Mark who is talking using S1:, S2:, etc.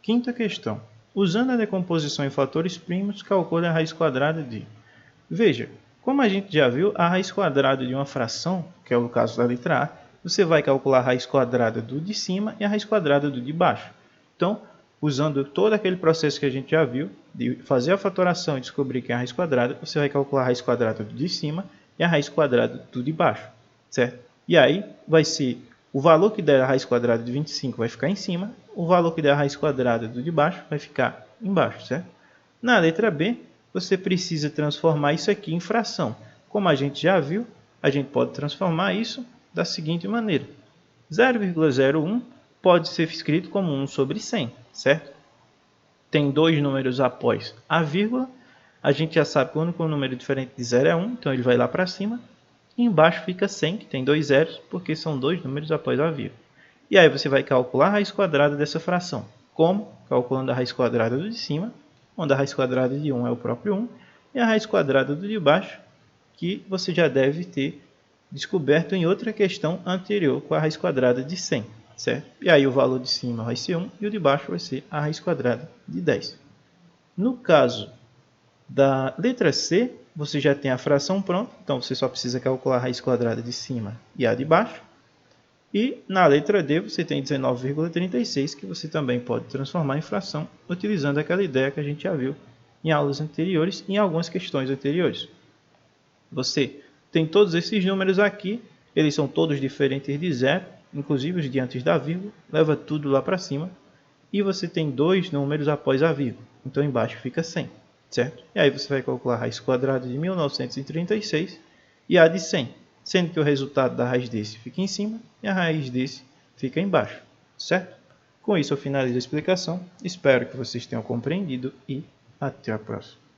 S1: Quinta questão. Usando a decomposição em fatores primos, calcule a raiz quadrada de... Veja, como a gente já viu, a raiz quadrada de uma fração, que é o caso da letra A, você vai calcular a raiz quadrada do de cima e a raiz quadrada do de baixo. Então, usando todo aquele processo que a gente já viu, de fazer a fatoração e descobrir que é a raiz quadrada, você vai calcular a raiz quadrada do de cima e a raiz quadrada do de baixo, certo? E aí vai ser o valor que der a raiz quadrada de 25 vai ficar em cima, o valor que der a raiz quadrada do de baixo vai ficar embaixo, certo? Na letra B, você precisa transformar isso aqui em fração. Como a gente já viu, a gente pode transformar isso da seguinte maneira. 0,01 pode ser escrito como 1 sobre 100, certo? Tem dois números após a vírgula. A gente já sabe que o único número diferente de 0 é 1, então ele vai lá para cima. E embaixo fica 100, que tem dois zeros, porque são dois números após a vírgula. E aí você vai calcular a raiz quadrada dessa fração. Como? Calculando a raiz quadrada do de cima, onde a raiz quadrada de 1 é o próprio 1, e a raiz quadrada do de baixo, que você já deve ter descoberto em outra questão anterior com a raiz quadrada de 100, certo? E aí o valor de cima vai ser 1 e o de baixo vai ser a raiz quadrada de 10. No caso da letra C, você já tem a fração pronta, então você só precisa calcular a raiz quadrada de cima e a de baixo. E na letra D você tem 19,36, que você também pode transformar em fração, utilizando aquela ideia que a gente já viu em aulas anteriores e em algumas questões anteriores. Você tem todos esses números aqui, eles são todos diferentes de zero, inclusive os de antes da vírgula, leva tudo lá para cima. E você tem dois números após a vírgula, então embaixo fica 100, certo? E aí você vai calcular a raiz quadrada de 1936 e a de 100, sendo que o resultado da raiz desse fica em cima e a raiz desse fica embaixo, certo? Com isso eu finalizo a explicação, espero que vocês tenham compreendido e até a próxima.